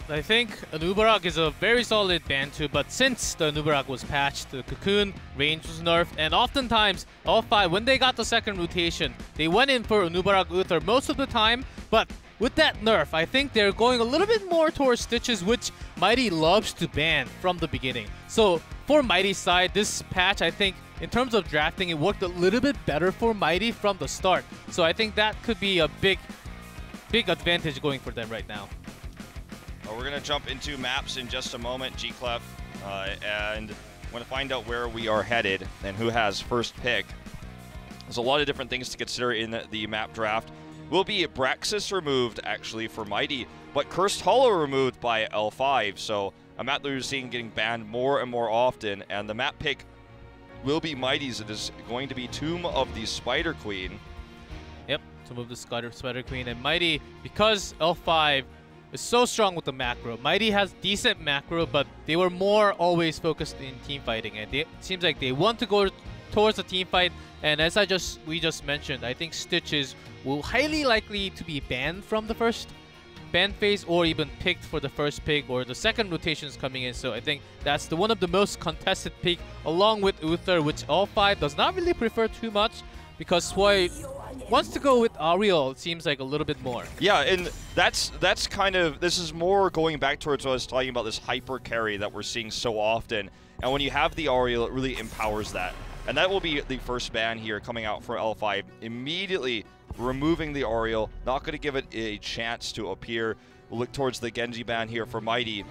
I think Anubarak is a very solid ban too, but since the Anubarak was patched, the Cocoon range was nerfed, and oftentimes L5, when they got the second rotation, they went in for Anubarak Uther most of the time, but with that nerf, I think they're going a little bit more towards Stitches, which Mighty loves to ban from the beginning. So for Mighty's side, this patch, I think, in terms of drafting, it worked a little bit better for Mighty from the start. So I think that could be a big advantage going for them right now. Well, we're going to jump into maps in just a moment, G-Clef, and want to find out where we are headed and who has first pick. There's a lot of different things to consider in the map draft. Will be Braxis removed, actually, for Mighty, but Cursed Hollow removed by L5, so a map that we're seeing getting banned more and more often, and the map pick will be Mighty's. It is going to be Tomb of the Spider Queen. Yep, Tomb of the Spider Queen, and Mighty, because L5 is so strong with the macro. Mighty has decent macro, but they were more always focused in team fighting, and it seems like they want to go towards the team fight. And as we just mentioned, I think Stitches will highly likely to be banned from the first ban phase, or even picked for the first pick, or the second rotation is coming in. So I think that's one of the most contested pick, along with Uther, which L5 does not really prefer too much, because Sway wants to go with Ariel, it seems like, a little bit more. Yeah, and that's kind of, this is more going back towards what I was talking about, this hyper carry that we're seeing so often. And when you have the Ariel, it really empowers that. And that will be the first ban here coming out for L5. Immediately removing the Ariel, not going to give it a chance to appear. We'll look towards the Genji ban here for Mighty,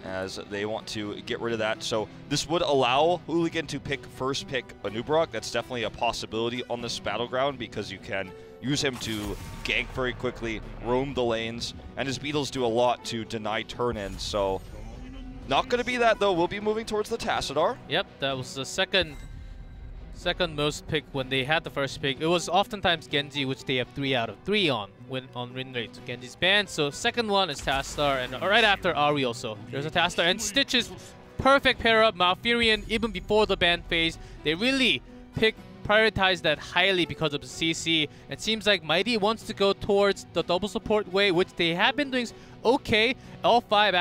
as they want to get rid of that. So this would allow Hooligan to first pick Anubarak. That's definitely a possibility on this battleground, because you can use him to gank very quickly, roam the lanes, and his Beetles do a lot to deny turn-ins. So not going to be that, though. We'll be moving towards the Tassadar. Yep, that was the second most pick when they had the first pick. It was oftentimes Genji, which they have 3 out of 3 on win rate. So Genji's banned. So second one is Tassadar, and right after Ariel. So there's a Tassadar, and Stitches, perfect pair up. Malfurion, even before the ban phase, they really prioritized that highly because of the CC. It seems like Mighty wants to go towards the double support way, which they have been doing okay. L5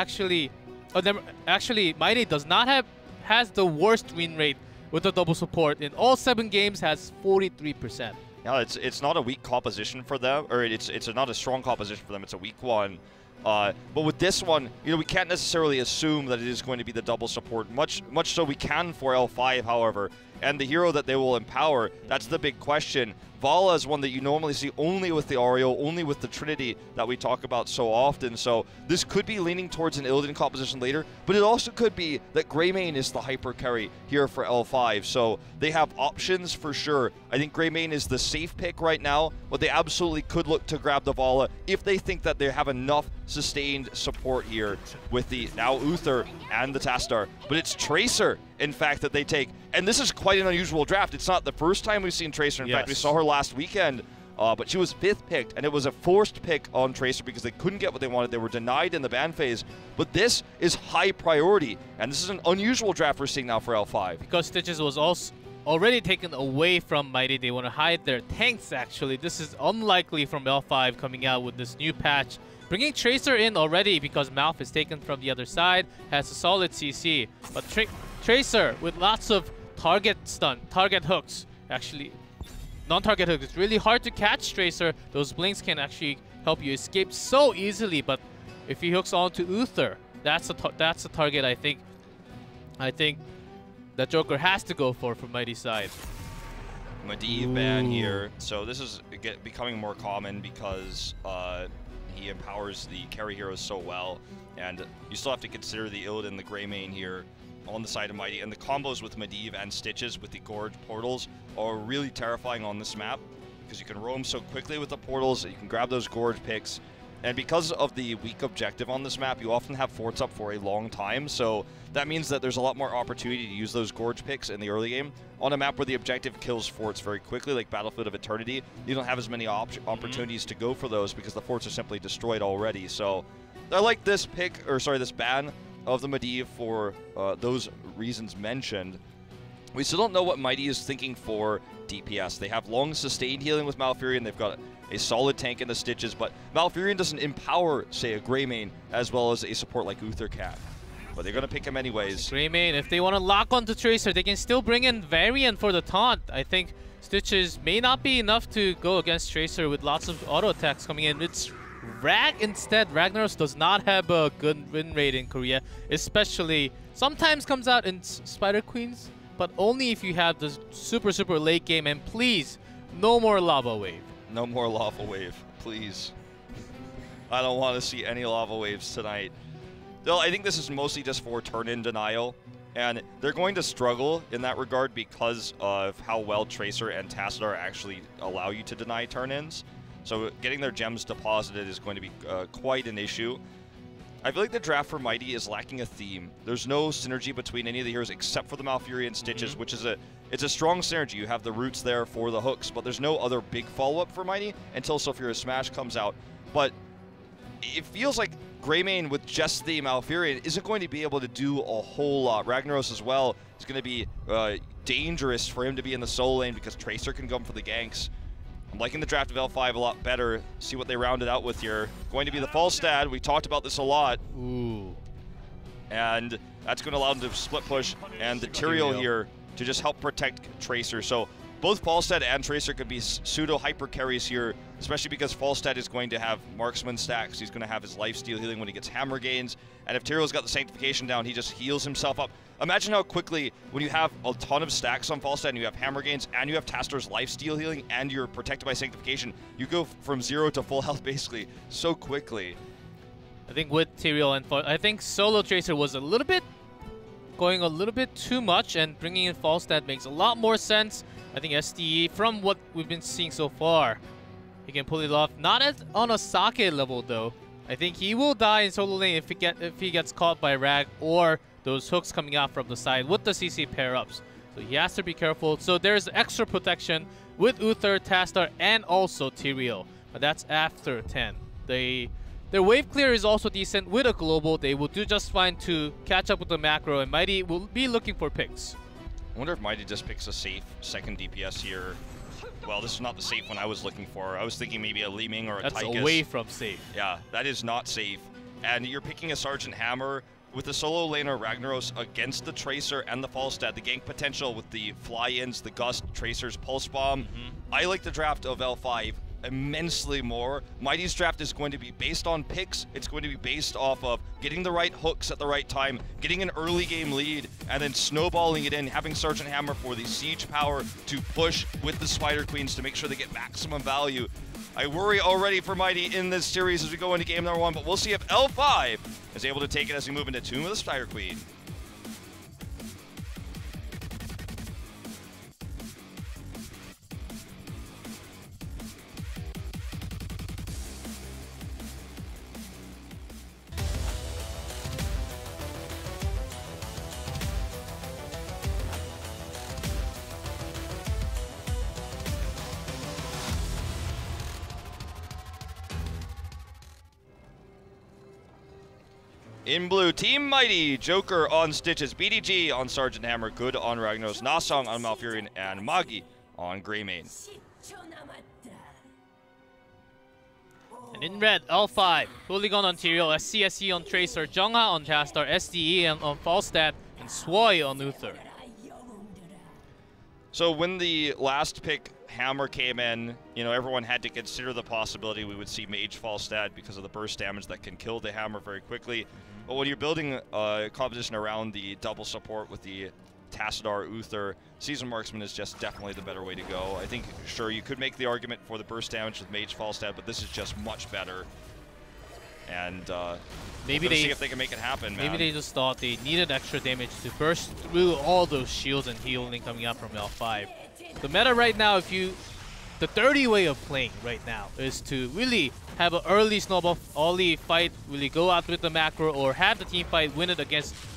actually, Mighty does not has the worst win rate with the double support. In all 7 games, has 43%. Yeah, it's not a weak composition for them, or it's not a strong composition for them. It's a weak one. But with this one, we can't necessarily assume that it is going to be the double support. Much so we can for L5, however. And the hero that they will empower, that's the big question. Vala is one that you normally see only with the Ariel, only with the Trinity that we talk about so often. So this could be leaning towards an Illidan composition later, but it also could be that Greymane is the hyper carry here for L5. So they have options for sure. I think Greymane is the safe pick right now, but they absolutely could look to grab the Vala if they think that they have enough sustained support here with the now Uther and the Tassadar. But it's Tracer, in fact, that they take. And this is quite an unusual draft. It's not the first time we've seen Tracer. In fact, we saw her last weekend, but she was 5th picked, and it was a forced pick on Tracer because they couldn't get what they wanted. They were denied in the ban phase. But this is high priority, and this is an unusual draft we're seeing now for L5. Because Stitches was also already taken away from Mighty. They want to hide their tanks, actually. This is unlikely from L5 coming out with this new patch. Bringing Tracer in already because Malf is taken from the other side, has a solid CC. But Tracer with lots of target hooks, actually. Non-target hooks. It's really hard to catch Tracer. Those blinks can actually help you escape so easily, but if he hooks onto Uther, that's a target I think that Joker has to go for from Mighty's side. Medivh ban here. So this is becoming more common because he empowers the carry heroes so well, and you still have to consider the Illidan, the Greymane here on the side of Mighty, and the combos with Medivh and Stitches with the Gorge portals are really terrifying on this map because you can roam so quickly with the portals, you can grab those Gorge picks, and because of the weak objective on this map, you often have forts up for a long time, so that means that there's a lot more opportunity to use those Gorge picks in the early game. On a map where the objective kills forts very quickly, like Battlefield of Eternity, you don't have as many opportunities to go for those because the forts are simply destroyed already. So I like this pick, or sorry, this ban of the Medivh for those reasons mentioned. We still don't know what Mighty is thinking for DPS. They have long sustained healing with Malfurion. They've got a solid tank in the Stitches, but Malfurion doesn't empower, say, a Greymane as well as a support like Uther can. But they're going to pick him anyways. Greymane, if they want to lock onto Tracer, they can still bring in Variant for the taunt. I think Stitches may not be enough to go against Tracer with lots of auto attacks coming in. It's Rag instead. Ragnaros does not have a good win rate in Korea, especially sometimes comes out in Spider Queens, but only if you have the super late game. And please, no more Lava Wave. No more Lava Wave, please. I don't want to see any Lava Waves tonight. Though I think this is mostly just for turn-in denial, and they're going to struggle in that regard because of how well Tracer and Tassadar actually allow you to deny turn-ins. So getting their gems deposited is going to be quite an issue. I feel like the draft for Mighty is lacking a theme. There's no synergy between any of the heroes except for the Malfurion Stitches, which is it's a strong synergy. You have the roots there for the hooks, but there's no other big follow-up for Mighty until Sulfurous Smash comes out. But it feels like Greymane with just the Malfurion isn't going to be able to do a whole lot. Ragnaros as well is going to be dangerous for him to be in the solo lane because Tracer can come for the ganks. I'm liking the draft of L5 a lot better. See what they rounded out with here. Going to be the Falstad. We talked about this a lot. Ooh. And that's going to allow them to split push and the Tyrael here to just help protect Tracer. So both Falstad and Tracer could be pseudo-hyper carries here, especially because Falstad is going to have marksman stacks. He's going to have his lifesteal healing when he gets hammer gains. And if Tyrael's got the sanctification down, he just heals himself up. Imagine how quickly, when you have a ton of stacks on Falstad and you have hammer gains and you have Tassadar's lifesteal healing and you're protected by sanctification, you go from 0 to full health basically so quickly. I think with Tyrael and I think solo Tracer was going a little bit too much, and bringing in Falstad makes a lot more sense. I think SDE, from what we've been seeing so far, he can pull it off. Not on a Sake level though. I think he will die in solo lane if he gets caught by Rag or those hooks coming out from the side with the CC pair-ups. So he has to be careful. So there's extra protection with Uther, Tassadar, and also Tyrael. But that's after 10. Their wave clear is also decent with a global. They will do just fine to catch up with the macro, and Mighty will be looking for picks. I wonder if Mighty just picks a safe second DPS here. Well, this is not the safe one I was looking for. I was thinking maybe a Li Ming or a Tychus. That's away from safe. Yeah, that is not safe. And you're picking a Sergeant Hammer with the solo laner Ragnaros against the Tracer and the Falstad. The gank potential with the fly-ins, the Gust, Tracer's Pulse Bomb. I like the draft of L5 immensely more. Mighty's draft is going to be based on picks. It's going to be based off of getting the right hooks at the right time, getting an early game lead, and then snowballing it in, having Sergeant Hammer for the siege power to push with the Spider Queens to make sure they get maximum value. I worry already for Mighty in this series as we go into game number 1, but we'll see if L5 is able to take it as we move into Tomb of the Spider Queen. In blue, Team Mighty, Joker on Stitches, BDG on Sergeant Hammer, Good on Ragnaros, Nasong on Malfurion, and Magi on Greymane. And in red, L5, Polygon on Tyrael, SCSE on Tracer, Jungha on Tassadar, SDE on Falstad, and Swoi on Uther. So when the last pick Hammer came in, you know, everyone had to consider the possibility we would see Mage Falstad because of the burst damage that can kill the Hammer very quickly. But when you're building a composition around the double support with the Tassadar, Uther, Season Marksman is just definitely the better way to go. I think, sure, you could make the argument for the burst damage with Mage Falstad, but this is just much better. And maybe they see if they can make it happen, man. Maybe they just thought they needed extra damage to burst through all those shields and healing coming out from L5. The meta right now, the dirty way of playing right now is to really have an early snowball ollie fight, really go out with the macro, or have the team fight, win it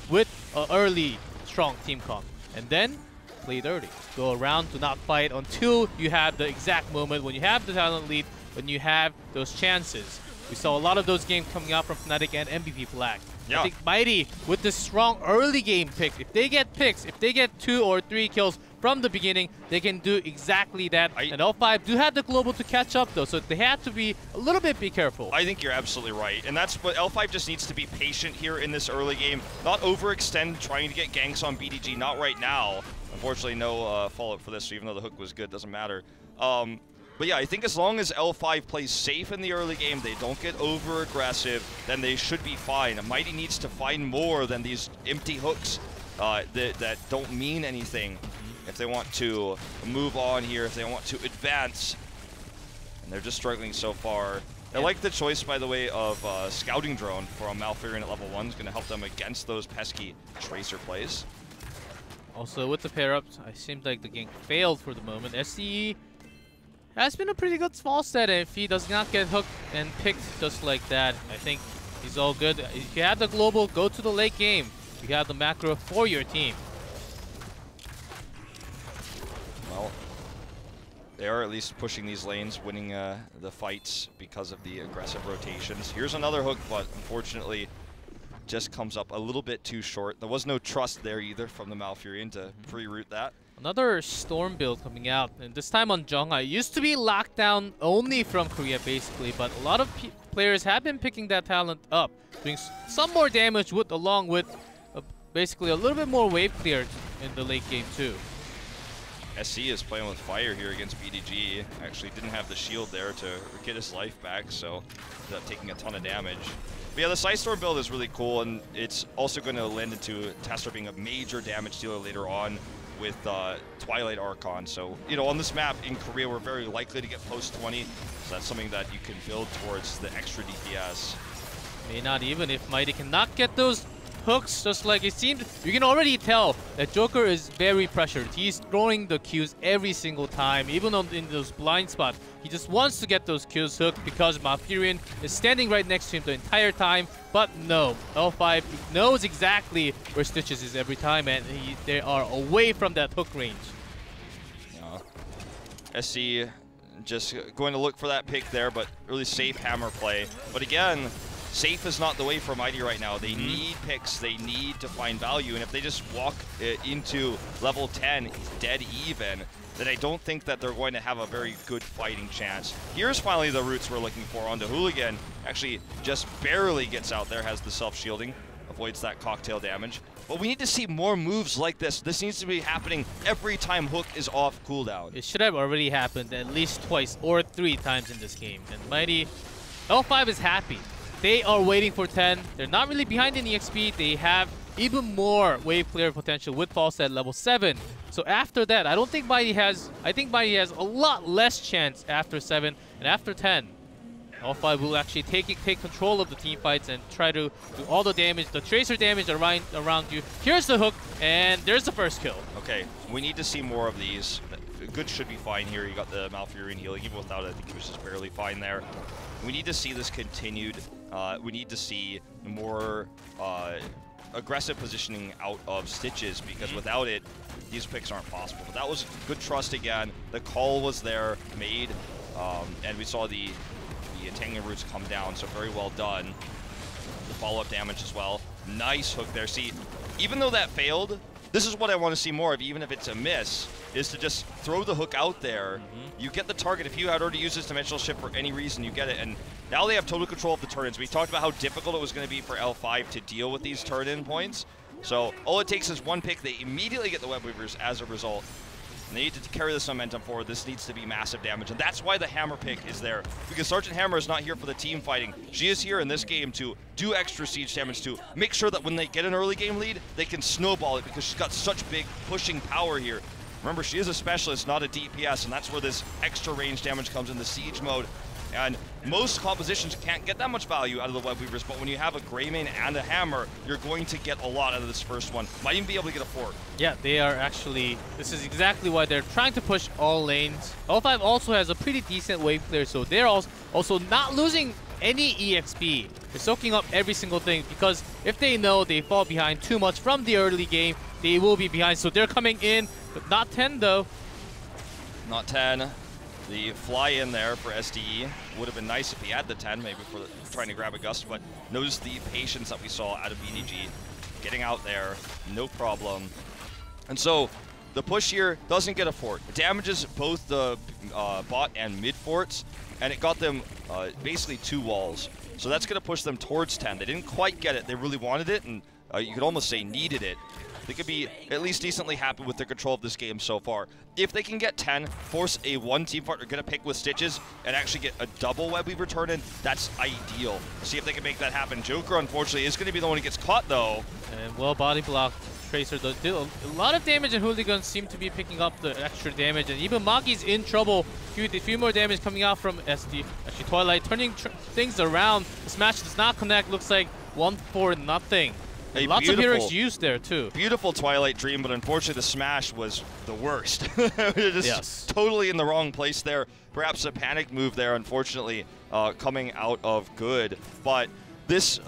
with an early strong team comp, and then play dirty. Go around to not fight until you have the exact moment when you have the talent lead, when you have those chances We saw a lot of those games coming out from Fnatic and MVP Black. Yeah. I think Mighty, with this strong early game pick, if they get picks, if they get 2 or 3 kills from the beginning, they can do exactly that. And L5 do have the global to catch up though, so they have to be a little bit careful. I think you're absolutely right, and that's what L5 just needs to be patient here in this early game, not overextend trying to get ganks on BDG, not right now. Unfortunately, no follow-up for this, so even though the hook was good, doesn't matter. But yeah, I think as long as L5 plays safe in the early game, they don't get over-aggressive, then they should be fine. Mighty needs to find more than these empty hooks that don't mean anything if they want to move on here, if they want to advance. And they're just struggling so far. I like the choice, by the way, of Scouting Drone from Malfurion at level 1. Is going to help them against those pesky Tracer plays. Also, with the pair-ups, it seems like the gank failed for the moment. SCE has been a pretty good small set, and if he does not get hooked and picked just like that, I think he's all good. If you have the global, go to the late game. You have the macro for your team. Well, they are at least pushing these lanes, winning the fights because of the aggressive rotations. Here's another hook, but unfortunately just comes up a little bit too short. There was no trust there either from the Malfurion to pre-route that. Another Storm build coming out, and this time on Jeongha. It used to be locked down only from Korea basically, but a lot of players have been picking that talent up, doing some more damage along with basically a little bit more wave clear in the late game too. SC is playing with fire here against BDG. Actually didn't have the shield there to get his life back, so ended up taking a ton of damage. But yeah, the Psystorm build is really cool, and it's also going to lend into Tastor being a major damage dealer later on with Twilight Archon. So, you know, on this map in Korea, we're very likely to get post 20, so that's something that you can build towards the extra DPS. May not even if Mighty cannot get those hooks, just like it seemed. You can already tell that Joker is very pressured. He's throwing the Qs every single time, even in those blind spots. He just wants to get those Qs hooked because Malfurion is standing right next to him the entire time. But no, L5 knows exactly where Stitches is every time, and they are away from that hook range. SC just going to look for that pick there, but really safe hammer play. But again, safe is not the way for Mighty right now. They need picks, they need to find value, and if they just walk into level 10 dead even, then I don't think that they're going to have a very good fighting chance. Here's finally the roots we're looking for onto Hooligan. Actually just barely gets out there, has the self-shielding, avoids that cocktail damage. But we need to see more moves like this. This needs to be happening every time Hook is off cooldown. It should have already happened at least twice or 3 times in this game. And Mighty, L5 is happy. They are waiting for 10. They're not really behind in EXP. They have even more wave clear potential with Pulse at level 7. So after that, I think Mighty has a lot less chance after 7 and after 10. L5 will actually take control of the team fights and try to do all the damage, the Tracer damage around you. Here's the hook, and there's the first kill. Okay, we need to see more of these. Good should be fine here. You got the Malfurion healing. Even without it, I think he was just barely fine there. We need to see this continued. We need to see more aggressive positioning out of Stitches, because without it, these picks aren't possible. But that was good trust again. The call was there, made, and we saw the Entangling Roots come down, so very well done. The follow-up damage as well. Nice hook there. See, even though that failed, this is what I want to see more of, even if it's a miss, is to just throw the hook out there. You get the target. If you had already used this Dimensional Shift for any reason, you get it. And now they have total control of the turn-ins. We talked about how difficult it was going to be for L5 to deal with these turn-in points. So all it takes is one pick. They immediately get the Web Weavers as a result. And they need to carry this momentum forward. This needs to be massive damage, and that's why the Hammer pick is there. Because Sergeant Hammer is not here for the team fighting. She is here in this game to do extra siege damage, to make sure that when they get an early game lead, they can snowball it, because she's got such big pushing power here. Remember, she is a specialist, not a DPS, and that's where this extra range damage comes in the siege mode. And most compositions can't get that much value out of the Web Weavers, but when you have a Greymane and a Hammer, you're going to get a lot out of this first one. Might even be able to get a fork. Yeah, they are actually, this is exactly why they're trying to push all lanes. L5 also has a pretty decent wave clear, so they're also not losing any EXP. They're soaking up every single thing, because if they know they fall behind too much from the early game, they will be behind. So they're coming in, but not 10 though. Not 10. The fly in there for SDE would have been nice if he had the 10, maybe for trying to grab a gust, but knows the patience that we saw out of BDG. Getting out there, no problem. And so the push here doesn't get a fort. It damages both the bot and mid forts, and it got them basically 2 walls. So that's going to push them towards 10. They didn't quite get it. They really wanted it, and you could almost say needed it. They could be at least decently happy with their control of this game so far. If they can get 10, force a 1 team fight, or get a pick with Stitches, and actually get a double web weaver turn in, that's ideal. See if they can make that happen. Joker, unfortunately, is going to be the one who gets caught, though. And well, body block. Tracer does a lot of damage, and Hooligans seem to be picking up the extra damage, and even Magi's in trouble. A few more damage coming out from SD. Actually, Twilight turning things around. The smash does not connect. Looks like 1-4-0. Lots of heroics used there too. Beautiful Twilight Dream, but unfortunately the smash was the worst. Just totally in the wrong place there. Perhaps a panic move there, unfortunately, coming out of good. But this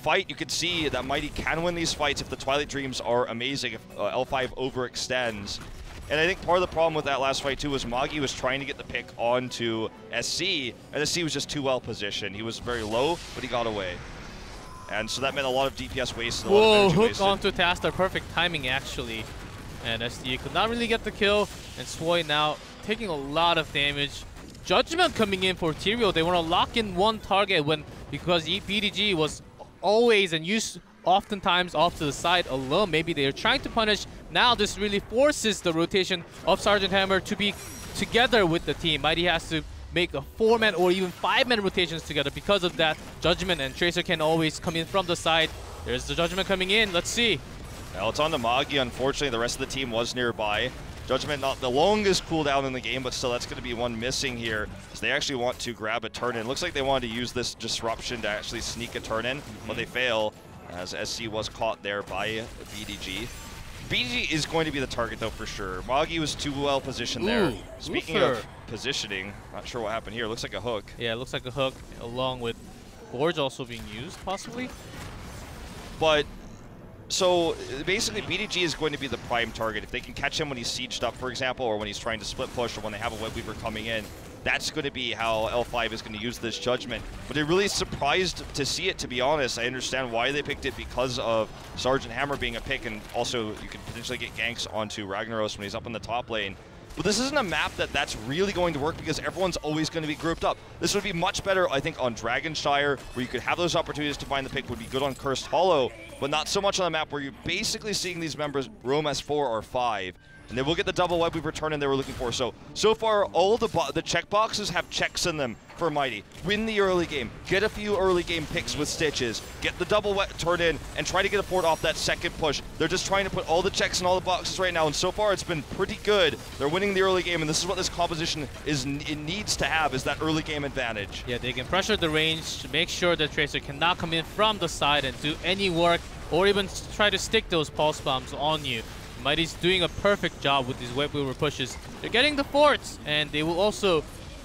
fight, you can see that Mighty can win these fights if the Twilight Dreams are amazing, if L5 overextends. And I think part of the problem with that last fight too was Magi was trying to get the pick onto SC, and SC was just too well positioned. He was very low, but he got away. And so that meant a lot of DPS wasted, a lot of energy wasted. Hook onto Tastar, perfect timing actually. And SD could not really get the kill, and Swoy now taking a lot of damage. Judgment coming in for Tyrael. They want to lock in one target because BDG was always and used oftentimes off to the side alone. Maybe they're trying to punish. Now this really forces the rotation of Sergeant Hammer to be together with the team. Mighty has to make a 4-man or even 5-man rotations together. Because of that, Judgment and Tracer can always come in from the side. There's the Judgment coming in. Let's see. Well, it's on to Magi. Unfortunately, the rest of the team was nearby. Judgment not the longest cooldown in the game, but still that's going to be one missing here. So they actually want to grab a turn-in. Looks like they wanted to use this disruption to actually sneak a turn-in, but they fail as SC was caught there by BDG. BDG is going to be the target, though, for sure. Magi was too well positioned there. Speaking of positioning, not sure what happened here. Looks like a hook. Yeah, it looks like a hook, along with Gorge also being used, possibly. But, so, basically, BDG is going to be the prime target. If they can catch him when he's sieged up, for example, or when he's trying to split push, or when they have a web weaver coming in, that's going to be how L5 is going to use this Judgment. But I'm really surprised to see it, to be honest. I understand why they picked it because of Sergeant Hammer being a pick, and also you can potentially get ganks onto Ragnaros when he's up in the top lane. But this isn't a map that's really going to work because everyone's always going to be grouped up. This would be much better, I think, on Dragonshire, where you could have those opportunities to find the pick. Would be good on Cursed Hollow, but not so much on a map where you're basically seeing these members roam as 4 or 5. And they will get the double web weaver turn-in they were looking for. So far, all the checkboxes have checks in them for Mighty. Win the early game. Get a few early game picks with Stitches. Get the double web turn-in and try to get a fort off that second push. They're just trying to put all the checks in all the boxes right now. And so far, it's been pretty good. They're winning the early game. And this is what this composition needs to have, is that early game advantage. Yeah, they can pressure the range to make sure that Tracer cannot come in from the side and do any work or even try to stick those pulse bombs on you. Mighty's doing a perfect job with these web weaver pushes. They're getting the forts, and they will also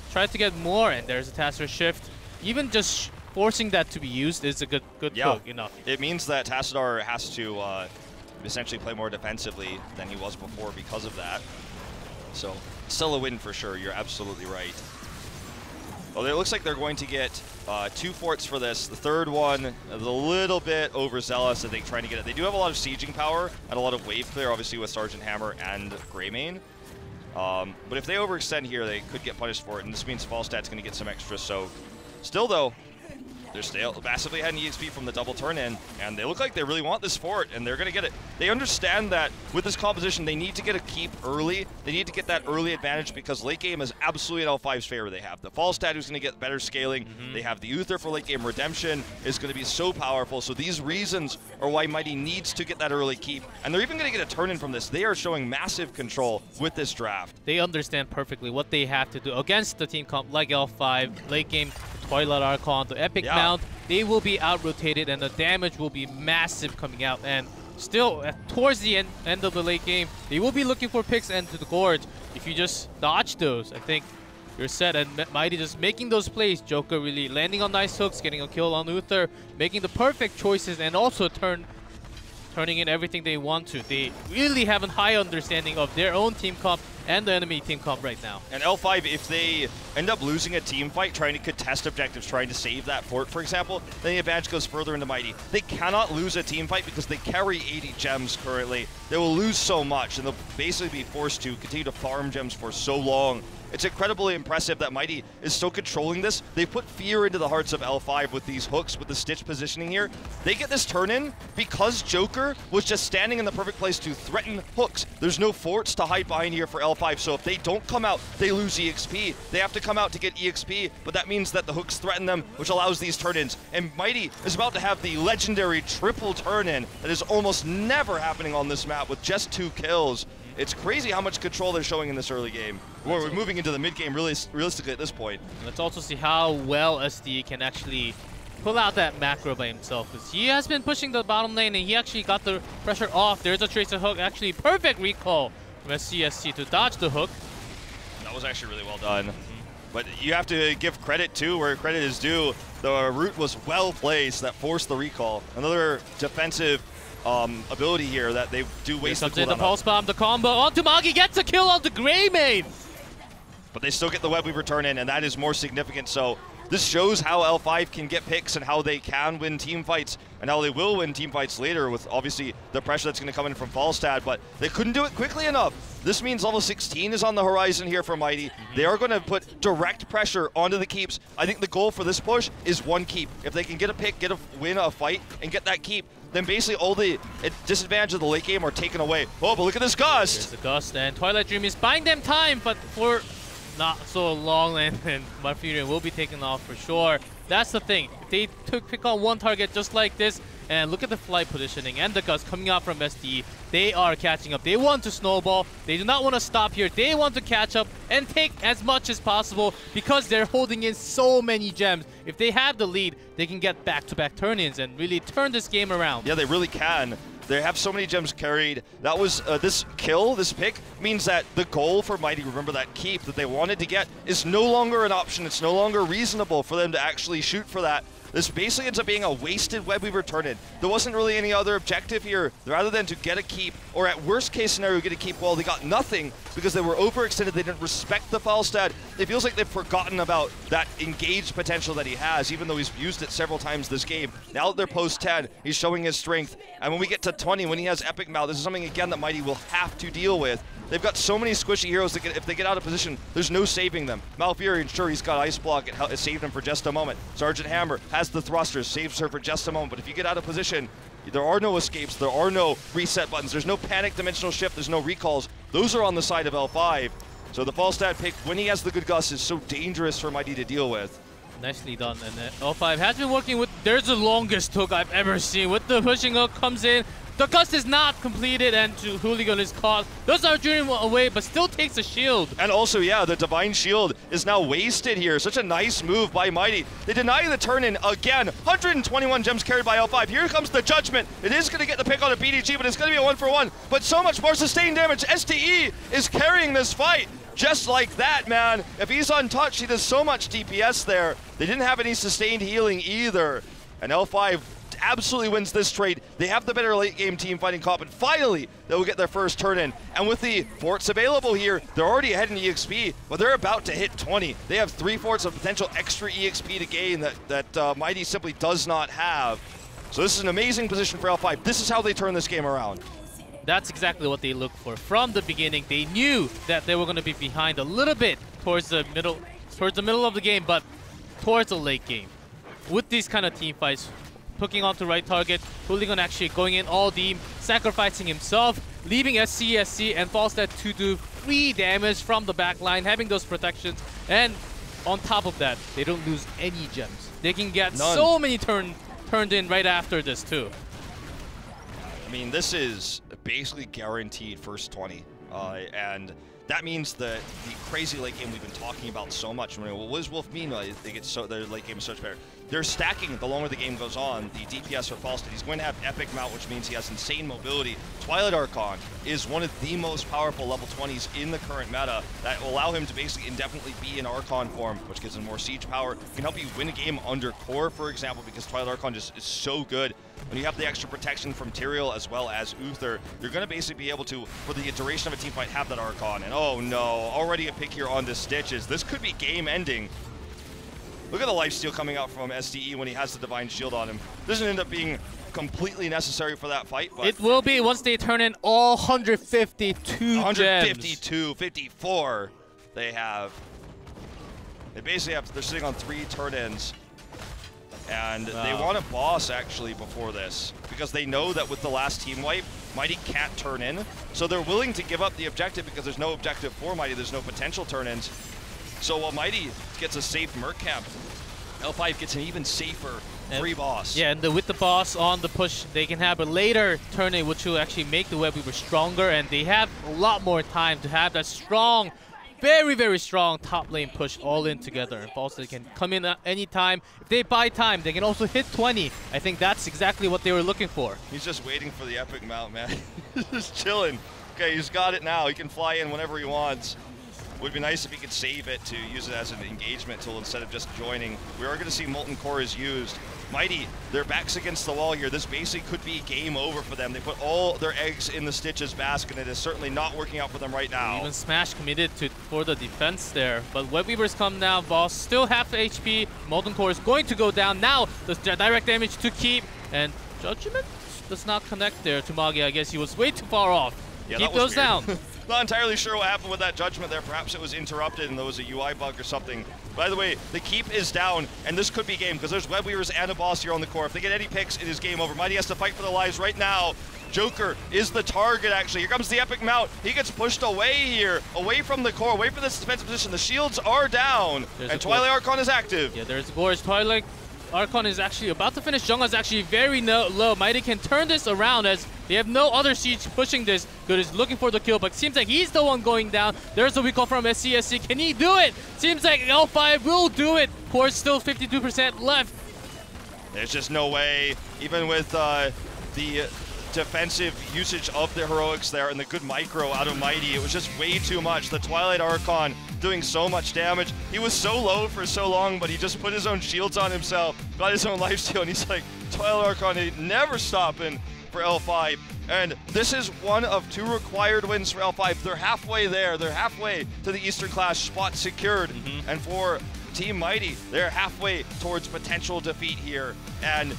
try to get more. And there's a Tastar shift. Even just forcing that to be used is a good hook enough. It means that Tassadar has to essentially play more defensively than he was before because of that. So still a win for sure. You're absolutely right. Well, it looks like they're going to get 2 forts for this. The third one is a little bit overzealous, I think, trying to get it. They do have a lot of sieging power and a lot of wave clear, obviously, with Sergeant Hammer and Greymane. But if they overextend here, they could get punished for it, and this means Falstat's going to get some extra. So still, though, they're still massively ahead in EXP from the double turn-in, and they look like they really want this fort, and they're going to get it. They understand that with this composition, they need to get a keep early. They need to get that early advantage because late game is absolutely in L5's favor. They have the Falstat, who's going to get better scaling. They have the Uther for late game redemption, is going to be so powerful. So these reasons are why Mighty needs to get that early keep, and they're even going to get a turn-in from this. They are showing massive control with this draft. They understand perfectly what they have to do against the team comp like L5, late game Twilight Archon to Epic Mount. They will be out-rotated, and the damage will be massive coming out. And still, towards the end of the late game, they will be looking for picks and to the Gorge. If you just dodge those, I think you're set. And Mighty just making those plays. Joker really landing on nice hooks, getting a kill on Uther, making the perfect choices, and also turn turning in everything they want to. They really have a high understanding of their own team comp and the enemy team comp right now. And L5, if they end up losing a team fight, trying to contest objectives, trying to save that fort, for example, then the advantage goes further into Mighty. They cannot lose a team fight because they carry 80 gems currently. They will lose so much, and they'll basically be forced to continue to farm gems for so long. It's incredibly impressive that Mighty is still controlling this. They put fear into the hearts of L5 with these hooks, with the Stitch positioning here. They get this turn in because Joker was just standing in the perfect place to threaten hooks. There's no forts to hide behind here for L5, so if they don't come out, they lose EXP. They have to come out to get EXP, but that means that the hooks threaten them, which allows these turn-ins. And Mighty is about to have the legendary triple turn-in that is almost never happening on this map with just 2 kills. It's crazy how much control they're showing in this early game. We're moving into the mid-game really realistically at this point. Let's also see how well SD can actually pull out that macro by himself, because he has been pushing the bottom lane and he actually got the pressure off. There's a Tracer hook, actually perfect recall from SCSC to dodge the hook. That was actually really well done. But you have to give credit too where credit is due. The route was well placed that forced the recall. Another defensive ability here that they do waste the cooldown. The pulse bomb, the combo onto Magi, gets a kill on the Greymane. But they still get the Web Weaver turn in, and that is more significant. So this shows how L5 can get picks and how they can win team fights and how they will win team fights later with obviously the pressure that's going to come in from Falstad, but they couldn't do it quickly enough. This means level 16 is on the horizon here for Mighty. They are going to put direct pressure onto the keeps. I think the goal for this push is 1 keep. If they can get a pick, win a fight, and get that keep, then basically all the disadvantage of the late game are taken away. Oh, but look at this Gust! There's the Gust, and Twilight Dream is buying them time, but for not so long, and Malfurion will be taken off for sure. That's the thing. If they pick on one target just like this, and look at the flight positioning and the Gust coming out from SD, they are catching up. They want to snowball. They do not want to stop here. They want to catch up and take as much as possible because they're holding in so many gems. If they have the lead, they can get back-to-back turn-ins and really turn this game around. Yeah, they really can. They have so many gems carried. That was this kill, this pick, means that the goal for Mighty, remember that keep that they wanted to get, is no longer an option. It's no longer reasonable for them to actually shoot for that. This basically ends up being a wasted Web Weaver turn-in. There wasn't really any other objective here rather than to get a keep, or at worst case scenario, get a keep. Well, they got nothing because they were overextended. They didn't respect the Falstad. It feels like they've forgotten about that engaged potential that he has, even though he's used it several times this game. Now that they're post 10, he's showing his strength. And when we get to 20, when he has Epic Mouth, this is something, again, that Mighty will have to deal with. They've got so many squishy heroes that if they get out of position, there's no saving them. Malfurion, sure, he's got Ice Block. It saved him for just a moment. Sergeant Hammer has the thrusters, saves her for just a moment. But if you get out of position, there are no escapes. There are no reset buttons. There's no panic dimensional shift. There's no recalls. Those are on the side of L5. So the Falstad pick, when he has the good Gust, is so dangerous for Mighty to deal with. Nicely done. And L5 has been working with, there's the longest hook I've ever seen. With the pushing hook comes in. The Gust is not completed, and Hooligan is caught. Does Arjun away, but still takes a shield. And also, yeah, the Divine Shield is now wasted here. Such a nice move by Mighty. They deny the turn-in again. 121 gems carried by L5. Here comes the Judgment. It is going to get the pick on a BDG, but it's going to be a 1-for-1. But so much more sustained damage. STE is carrying this fight. Just like that, man. If he's untouched, he does so much DPS there. They didn't have any sustained healing either. And L5 absolutely wins this trade. They have the better late game team fighting comp, and finally they will get their first turn in. And with the forts available here, they're already ahead in EXP, but they're about to hit 20. They have 3 forts of potential extra EXP to gain that Mighty simply does not have. So this is an amazing position for L5. This is how they turn this game around. That's exactly what they looked for from the beginning. They knew that they were going to be behind a little bit towards the middle of the game, but towards the late game. With these kind of team fights, hooking onto right target, Hooligan actually going in all deep, sacrificing himself, leaving SCSC and Falstad to do free damage from the back line, having those protections, and on top of that, they don't lose any gems. They can get so many turned in right after this too. I mean, this is basically guaranteed first 20, and that means that the crazy late game we've been talking about so much. I mean, what does Wolf mean? They get their late game is so much better. they're stacking the longer the game goes on. The DPS for Falstad, he's going to have Epic Mount, which means he has insane mobility. Twilight Archon is one of the most powerful level 20s in the current meta that will allow him to basically indefinitely be in Archon form, which gives him more siege power. Can help you win a game under core, for example, because Twilight Archon just is so good. When you have the extra protection from Tyrael as well as Uther, you're going to basically be able to, for the duration of a team fight, have that Archon. And oh no, already a pick here on the Stitches. This could be game ending. Look at the lifesteal coming out from SDE when he has the Divine Shield on him. Doesn't end up being completely necessary for that fight, but it will be once they turn in all 152 152, gems. 54 they have. They basically have, they're sitting on 3 turn-ins. And they want a boss, actually, before this, because they know that with the last team wipe, Mighty can't turn in. So they're willing to give up the objective because there's no objective for Mighty. There's no potential turn-ins. So while Mighty gets a safe Merc camp, L5 gets an even safer free boss. Yeah, and with the boss on the push, they can have a later turn-in, which will actually make the Web Weaver stronger, and they have a lot more time to have that strong, very, very strong top lane push all in together. And Falstad can come in at any time. If they buy time, they can also hit 20. I think that's exactly what they were looking for. He's just waiting for the Epic Mount, man. He's just chilling. Okay, he's got it now. He can fly in whenever he wants. Would be nice if he could save it to use it as an engagement tool instead of just joining. We are going to see Molten Core is used. Mighty, their backs against the wall here. This basically could be game over for them. They put all their eggs in the Stitches basket, and it is certainly not working out for them right now. Even Smash committed for the defense there. But Web Weavers come now. Boss still half HP. Molten Core is going to go down. Now the direct damage to keep. And Judgment does not connect there to Magi. I guess he was way too far off. Yeah, keep those down. Not entirely sure what happened with that judgment there. Perhaps it was interrupted and there was a UI bug or something. By the way, the keep is down, and this could be game because there's Web Weavers and a boss here on the core. If they get any picks, it is game over. Mighty has to fight for their lives right now. Joker is the target, actually. Here comes the Epic Mount. He gets pushed away here, away from the core, away from this defensive position. The shields are down, and Twilight Archon is active. Yeah, there's Gorge. Twilight Archon is actually about to finish. Jungle's actually very low. Mighty can turn this around as they have no other siege pushing this. Good is looking for the kill, but seems like he's the one going down. There's a recall from SCSC. Can he do it? Seems like L5 will do it. Core's still 52% left. There's just no way, even with the defensive usage of the heroics there and the good micro out of Mighty, it was just way too much. The Twilight Archon doing so much damage. He was so low for so long, but he just put his own shields on himself, got his own lifesteal, and he's like, Twilight Archon ain't never stopping for L5. And this is one of 2 required wins for L5. They're halfway there. They're halfway to the Eastern Clash spot secured. And for Team Mighty, they're halfway towards potential defeat here. And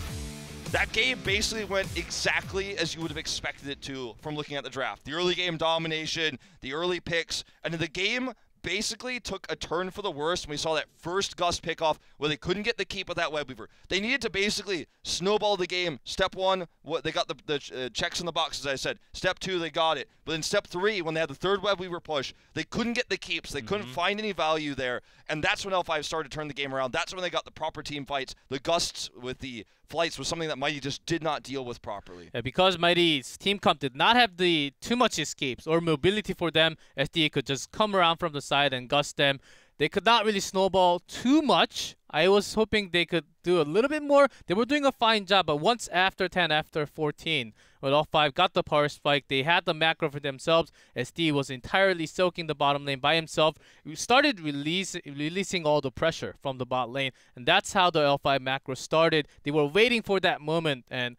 that game basically went exactly as you would have expected it to from looking at the draft. The early game domination, the early picks, and the game basically took a turn for the worst when we saw that first Gust pickoff where they couldn't get the keep of that Web Weaver. They needed to basically snowball the game. Step 1, they got the checks in the box, as I said. Step 2, they got it. But in Step 3, when they had the third Web Weaver push, they couldn't get the keeps. They couldn't find any value there. And that's when L5 started to turn the game around. That's when they got the proper team fights. The Gusts with the flights was something that Mighty just did not deal with properly. Yeah, because Mighty's team comp did not have too much escapes or mobility for them, SDA could just come around from the side and gust them. They could not really snowball too much. I was hoping they could do a little bit more. They were doing a fine job, but once after 10, after 14, when L5 got the power spike, they had the macro for themselves. SD was entirely soaking the bottom lane by himself. We started releasing all the pressure from the bot lane, and that's how the L5 macro started. They were waiting for that moment and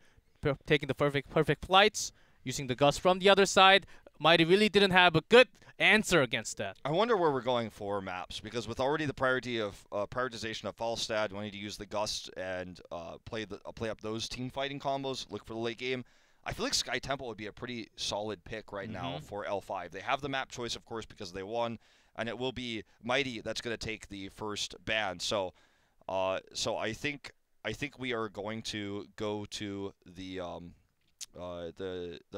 taking the perfect flights, using the gust from the other side. Mighty really didn't have a good answer against that. I wonder where we're going for maps, because with already the prioritization of Falstad, wanting to use the Gust and play up those team fighting combos, look for the late game. I feel like Sky Temple would be a pretty solid pick right now for L5. They have the map choice, of course, because they won, and it will be Mighty that's going to take the first ban. So, I think we are going to go to the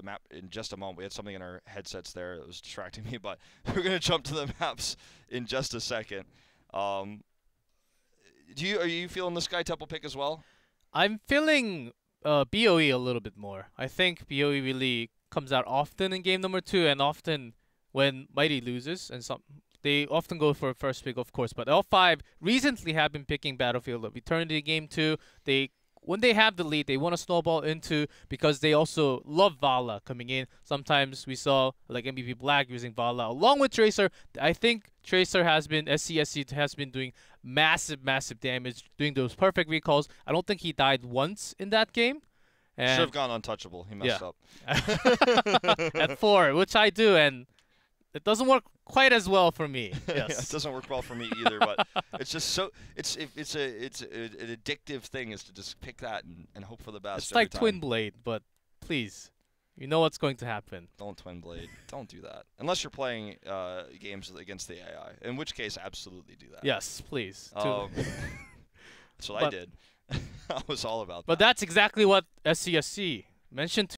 map in just a moment. We had something in our headsets there that was distracting me, but we're going to jump to the maps in just a second. Are you feeling the Sky Temple pick as well? I'm feeling BOE a little bit more. I think BOE really comes out often in game number 2, and often when Mighty loses, and they often go for first pick, of course. But L5 recently have been picking Battlefield. We turned the game to when they have the lead, they want to snowball into because they also love Vala coming in. Sometimes we saw like MVP Black using Vala along with Tracer. I think Tracer has been SCSC has been doing massive damage, doing those perfect recalls. I don't think he died once in that game. Should have gone untouchable. He messed up. At 4, which I do, and it doesn't work quite as well for me. Yes. Yeah, it doesn't work well for me either, but it's just so it's an addictive thing is to just pick that and hope for the best. It's like Twin Blade, but please, you know what's going to happen. Don't Twin Blade. Don't do that unless you're playing games against the AI, in which case absolutely do that. Yes, please. That's what I did. I was all about that. But that's exactly what SCSC mentioned